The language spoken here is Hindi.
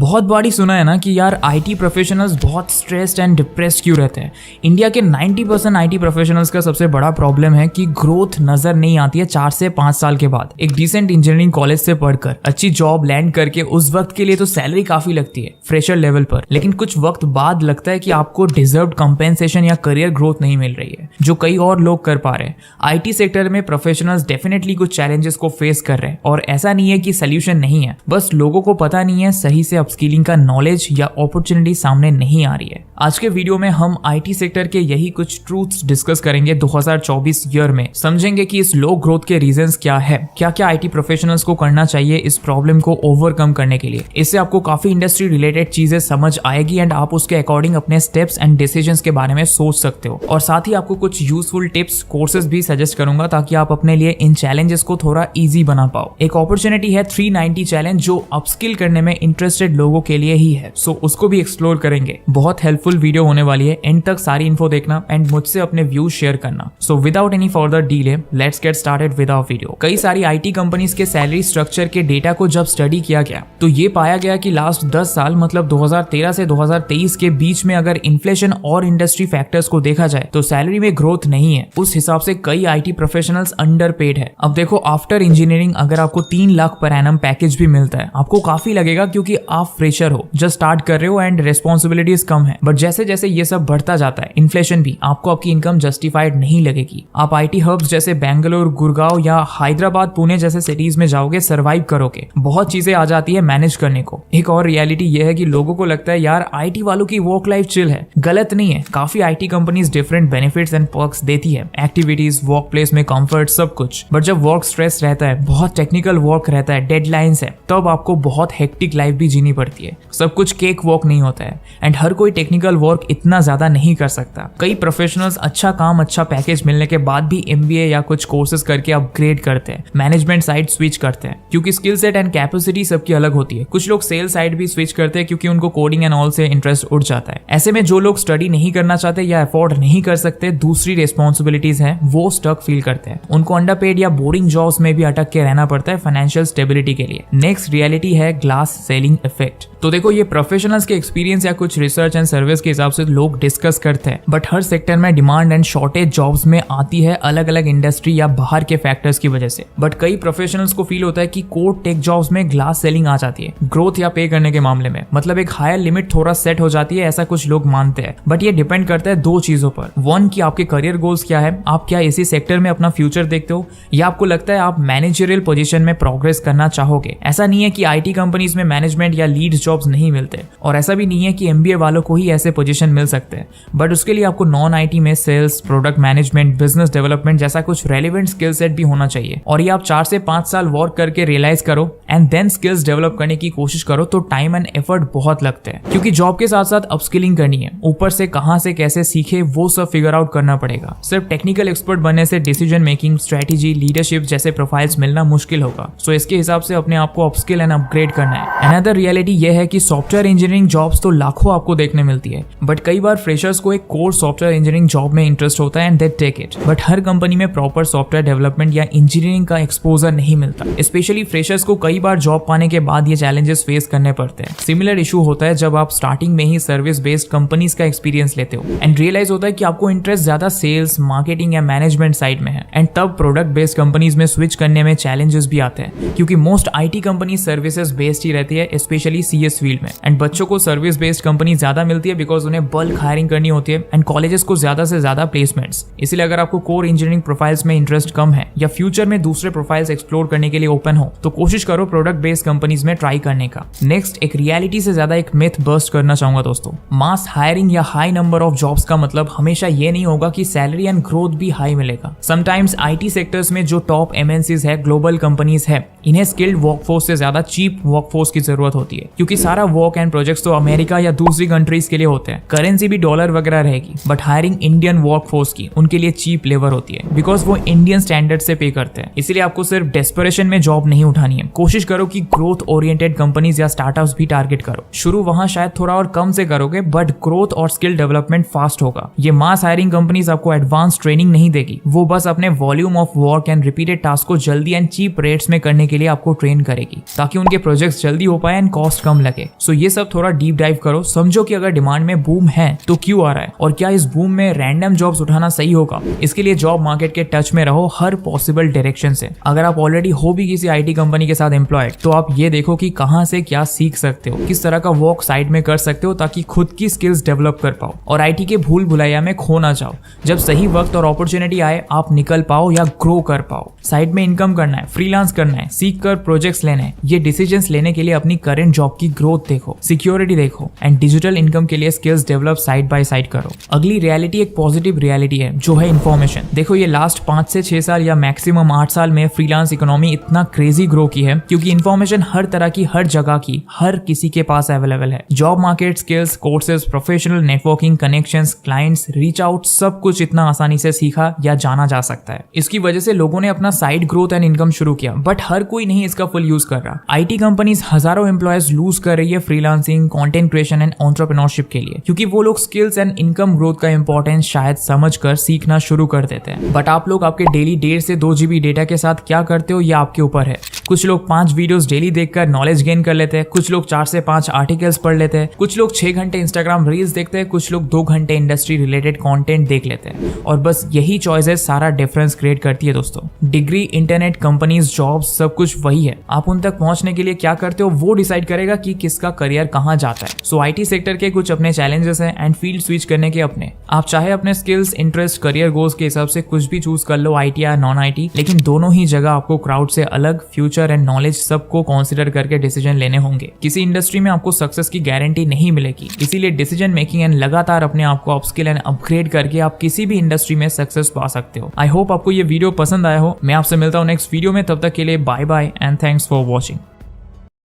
बहुत बारी सुना है ना कि यार आईटी प्रोफेशनल्स बहुत स्ट्रेस्ड एंड डिप्रेस्ड क्यों रहते हैं। इंडिया के 90% आईटी प्रोफेशनल्स का सबसे बड़ा प्रॉब्लम है कि ग्रोथ नजर नहीं आती है 4 से 5 साल के बाद। एक डिसेंट इंजीनियरिंग कॉलेज से पढ़कर अच्छी जॉब लैंड करके उस वक्त के लिए तो सैलरी काफी लगती है फ्रेशर लेवल पर, लेकिन कुछ वक्त बाद लगता है कि आपको डिजर्व्ड कंपेंसेशन या करियर ग्रोथ नहीं मिल रही है जो कई और लोग कर पा रहे हैं। आईटी सेक्टर में प्रोफेशनल्स डेफिनेटली कुछ चैलेंजेस को फेस कर रहे हैं और ऐसा नहीं है कि सोल्यूशन नहीं है, बस लोगों को पता नहीं है सही से अपस्किलिंग का नॉलेज या अपॉर्चुनिटी सामने नहीं आ रही है। आज के वीडियो में हम आईटी सेक्टर के यही कुछ ट्रूथ्स डिस्कस करेंगे 2024 ईयर में। समझेंगे कि इस लो ग्रोथ के रीजंस क्या है, क्या क्या आईटी प्रोफेशनल्स को करना चाहिए इस प्रॉब्लम को ओवरकम करने के लिए। इससे आपको काफी इंडस्ट्री रिलेटेड चीजें समझ आएगी एंड आप उसके अकॉर्डिंग अपने स्टेप्स एंड डिसीजंस के बारे में सोच सकते हो। और साथ ही आपको कुछ यूजफुल टिप्स कोर्सेज भी सजेस्ट करूंगा ताकि आप अपने लिए इन चैलेंजेस को थोड़ा इजी बना पाओ। एक अपॉर्चुनिटी है 390 चैलेंज जो अपस्किल करने में इंटरेस्टेड लोगों के लिए ही है, सो उसको भी एक्सप्लोर करेंगे। बहुत हेल्पफुल वीडियो होने वाली है, एंड तक सारी इन्फो देखना एंड मुझसे अपने व्यूज शेयर करना। So without any further delay let's get started with our video. कई सारी आईटी कंपनीज के सैलरी स्ट्रक्चर के डेटा को जब स्टडी किया गया तो ये पाया गया कि लास्ट 10 साल मतलब 2013 से 2023 के बीच में अगर इन्फ्लेशन और इंडस्ट्री फैक्टर्स को देखा जाए तो सैलरी में ग्रोथ नहीं है। उस हिसाब से कई आईटी प्रोफेशनल्स अंडरपेड है। अब देखो, आफ्टर इंजीनियरिंग अगर आपको 3 लाख पर एनम पैकेज भी मिलता है आपको काफी लगेगा क्योंकि आप फ्रेशर हो, जस्ट स्टार्ट कर रहे हो एंड रेस्पॉन्सिबिलिटीज कम है। बट जैसे जैसे ये सब बढ़ता जाता है, इन्फ्लेशन भी, आपको आपकी इनकम जस्टिफाइड नहीं लगेगी। आप आईटी हब्स जैसे बेंगलोर, गुड़गांव या हैदराबाद, पुणे जैसे सिटीज में जाओगे, सर्वाइव करोगे, बहुत चीजें आ जाती है मैनेज करने को। एक और रियलिटी ये है कि लोगों को लगता है यार आईटी वालों की वर्क लाइफ चिल है। गलत नहीं है, काफी IT companies different benefits and perks देती है, एक्टिविटीज, वर्क प्लेस में कंफर्ट, सब कुछ। बट जब वर्क स्ट्रेस रहता है, बहुत टेक्निकल वर्क रहता है, डेडलाइंस है, तब आपको बहुत हेक्टिक लाइफ भी जीनी पड़ती है। सब कुछ केक वर्क नहीं होता है एंड हर कोई टेक्निकल वर्क इतना ज्यादा नहीं कर सकता। कई प्रोफेशनल्स अच्छा काम, अच्छा पैकेज मिलने के बाद भी एमबीए या कुछ कोर्सेज करके अपग्रेड करते हैं, मैनेजमेंट साइड स्विच करते हैं क्योंकि स्किल सेट एंड कैपेसिटी सबकी अलग होती है। कुछ लोग सेल साइड भी स्विच करते हैं क्योंकि उनको कोडिंग एंड ऑल से इंटरेस्ट उठ जाता है। ऐसे में जो लोग स्टडी नहीं करना चाहते या अफोर्ड नहीं कर सकते, दूसरी रिस्पॉन्सिबिलिटीज है, वो स्टक फील करते हैं। उनको अंडरपेड या बोरिंग जॉब्स में भी अटक के रहना पड़ता है फाइनेंशियल स्टेबिलिटी के लिए। नेक्स्ट रियलिटी है ग्लास सेलिंग इफेक्ट। तो देखो, ये प्रोफेशनल्स के एक्सपीरियंस या कुछ रिसर्च एंड सर्विस के हिसाब से लोग डिस्कस करते हैं, बट हर सेक्टर में डिमांड एंड शॉर्टेज जॉब्स में आती है अलग अलग इंडस्ट्री या बाहर के फैक्टर्स की वजह से। बट कई प्रोफेशनल्स को फील होता है कि कोर टेक जॉब्स में ग्लास सेलिंग आ जाती है ग्रोथ या पे करने के मामले में, मतलब एक हायर लिमिट थोड़ा सेट हो जाती है, ऐसा कुछ लोग मानते हैं। बट ये डिपेंड करता है 2 चीजों पर। 1 कि आपके करियर गोल्स क्या है, आप क्या इसी सेक्टर में अपना फ्यूचर देखते हो, या आपको लगता है आप मैनेजरियल पोजीशन में प्रोग्रेस करना चाहोगे। ऐसा नहीं है कि आईटी कंपनीज में मैनेजमेंट या लीड जॉब्स नहीं मिलते, और ऐसा भी नहीं है कि एमबीए वालों को ही ऐसे पोजीशन मिल सकते हैं। बट उसके लिए आपको नॉन आईटी में sales, product management, business development जैसा कुछ रेलिवेंट स्किल सेट भी होना चाहिए। और ये आप 4 से 5 साल वर्क करके रियलाइज करो एंड देन स्किल्स डेवलप करने की कोशिश करो तो टाइम एंड एफर्ट बहुत लगते हैं, क्योंकि जॉब के साथ साथ अपस्किलिंग करनी है। ऊपर से कहां से कैसे सीखे वो सब फिगर आउट करना पड़ेगा। सिर्फ टेक्निकल एक्सपर्ट बनने से डिसीजन मेकिंग, स्ट्रेटेजी, लीडरशिप जैसे प्रोफाइल्स मिलना मुश्किल होगा। सो इसके हिसाब से अपने आप को अपस्किल एंड अपग्रेड करना है। अनदर रियलिटी ये है कि सॉफ्टवेयर इंजीनियरिंग जॉब्स तो लाखों आपको देखने मिलती है, बट कई बार फ्रेशर्स को एक कोर सॉफ्टवेयर इंजीनियरिंग जॉब में इंटरेस्ट होता है and they take it. But हर कंपनी में प्रॉपर सॉफ्टवेयर डेवलपमेंट या इंजीनियरिंग का एक्सपोजर नहीं मिलता। स्पेशली फ्रेशर्स को कई बार जॉब पाने के बाद ये चैलेंजेस फेस करने पड़ते हैं। सिमिलर इशू होता है जब आप स्टार्टिंग में ही सर्विस बेस्ड कंपनीज का एक्सपीरियंस लेते हो एंड रियलाइज होता है कि आपको इंटरेस्ट ज्यादा सेल्स, मार्केटिंग या मैनेजमेंट साइड में है, एंड तब प्रोडक्ट बेस्ड कंपनीज में स्विच करने में चैलेंजेस भी आते हैं क्योंकि most IT company services based ही रहती है, स्पेशली सीएस फील्ड में। एंड बच्चों को सर्विस बेस्ड कंपनी ज्यादा मिलती है बिकॉज उन्हें बल्क हायरिंग करनी होती है एंड कॉलेजेस को ज्यादा से ज्यादा प्लेसमेंट्स। इसलिए अगर आपको कोर इंजीनियरिंग प्रोफाइल्स में इंटरेस्ट कम है या फ्यूचर में दूसरे प्रोफाइल्स एक्सप्लोर करने के लिए ओपन हो तो कोशिश करो प्रोडक्ट बेस्ड कंपनीज में ट्राई करने का। नेक्स्ट, एक रियलिटी से ज्यादा एक मिथ बस्ट करना चाहूंगा दोस्तों। मास हायरिंग या हाई नंबर ऑफ जॉब्स का मतलब हमेशा ये नहीं होगा कि सैलरी एंड ग्रोथ भी हाई मिलेगा। समटाइम्स आईटी सेक्टर्स में जो टॉप एमएनसीज है, ग्लोबल कंपनीज है, इन्हें स्किल्ड वर्कफोर्स से ज्यादा चीप वर्कफोर्स की जरूरत होती है क्योंकि सारा वर्क एंड प्रोजेक्ट्स तो अमेरिका या दूसरी कंट्रीज के लिए होते हैं। करेंसी भी डॉलर वगैरह रहेगी, बट हायरिंग इंडियन वर्कफोर्स की उनके लिए चीप लेबर होती है बिकॉज वो इंडियन स्टैंडर्ड से पे करते हैं। इसलिए आपको सिर्फ डेस्परेशन में जॉब नहीं उठानी है, कोशिश करो कि ग्रोथ ओरिएंटेड कंपनीज या स्टार्टअप्स भी टारगेट करो। शुरू वहां शायद थोड़ा और कम से करोगे बट ग्रोथ और स्किल डेवलपमेंट फास्ट होगा। ये मास हायरिंग कंपनीज आपको एडवांस ट्रेनिंग नहीं देगी, वो बस अपने volume of work and repeated task को जल्दी एंड चीप रेट्स में करने के लिए आपको ट्रेन करेगी ताकि उनके प्रोजेक्ट्स जल्दी हो पाए एंड कॉस्ट कॉस्ट कम लगे। सो ये सब थोड़ा डीप डाइव करो, समझो कि अगर डिमांड में बूम है तो क्यों आ रहा है और क्या इस बूम में रैंडम जॉब्स उठाना सही होगा। इसके लिए जॉब मार्केट के टच में रहो हर पॉसिबल डायरेक्शन से। अगर आप ऑलरेडी हो भी किसी आईटी कंपनी के साथ एम्प्लॉयड तो आप ये देखो कि कहां से क्या सीख सकते हो, किस तरह का वर्क साइड में कर सकते हो ताकि खुद की स्किल्स डेवलप कर पाओ और आईटी के भूल भुलैया में खो ना जाओ। जब सही वक्त और अपॉर्चुनिटी आए आप निकल पाओ या ग्रो कर पाओ। साइड में इनकम करना है, फ्रीलांस करना है, सीख कर प्रोजेक्ट्स लेने हैं। ये डिसीजंस लेने के लिए अपनी करंट जॉब की ग्रोथ देखो, सिक्योरिटी देखो एंड डिजिटल इनकम के लिए skills develop side by side करो। अगली रियलिटी एक पॉजिटिव रियलिटी है जो है इन्फॉर्मेशन। देखो ये लास्ट 5 से 6 साल या मैक्सिमम 8 साल में फ्रीलांस इकोनॉमी इतना क्रेजी ग्रो की है क्योंकि इन्फॉर्मेशन हर तरह की, हर जगह की, हर किसी के पास अवेलेबल है। Job market, skills, courses, professional networking, connections, clients, reach out, सब कुछ इतना आसानी से सीखा या जाना जा सकता है। इसकी वजह से लोगों ने अपना साइड ग्रोथ एंड इनकम शुरू किया, बट हर कोई नहीं इसका फुल यूज कर रहा। आईटी कंपनीज हजारों एम्प्लॉयज लूज कर रही है freelancing, content creation and entrepreneurship के लिए क्योंकि वो लोग स्किल्स एंड इनकम ग्रोथ का इंपॉर्टेंस शायद समझकर सीखना शुरू कर देते हैं। बट आप लोग आपके डेली 1.5 से 2 GB डेटा के साथ क्या करते हो ये आपके ऊपर है। कुछ लोग 5 वीडियोस डेली देखकर नॉलेज गेन कर लेते हैं, कुछ लोग 4 से 5 आर्टिकल्स पढ़ लेते हैं, कुछ लोग 6 घंटे इंस्टाग्राम रील्स देखते हैं, कुछ लोग 2 घंटे इंडस्ट्री रिलेटेड कंटेंट देख लेते हैं। और बस यही चॉइसेस सारा डिफरेंस क्रिएट करती है दोस्तों। डिग्री, इंटरनेट, कंपनीज, जॉब्स, सब कुछ वही है। आप उन तक पहुंचने के लिए क्या करते हो वो डिसाइड करेगा कि किसका करियर कहां जाता है। सो आईटी सेक्टर के कुछ अपने चैलेंजेस हैं एंड फील्ड स्विच करने के अपने। आप चाहे अपने स्किल्स, इंटरेस्ट, करियर गोल्स के हिसाब से कुछ भी चूज कर लो, आईटी या नॉन आईटी, लेकिन दोनों ही जगह आपको क्राउड से अलग फ्यूचर एंड नॉलेज सबको कंसीडर करके डिसीजन लेने होंगे। किसी इंडस्ट्री में आपको सक्सेस की गारंटी नहीं मिलेगी, इसीलिए डिसीजन मेकिंग एंड लगातार अपने आप को अपस्किल एंड अपग्रेड करके आप किसी भी इंडस्ट्री में सक्सेस पा सकते हो। आई होप आपको ये वीडियो पसंद आया हो। मैं आपसे मिलता हूँ नेक्स्ट वीडियो में, तब तक के लिए bye bye and thanks for watching.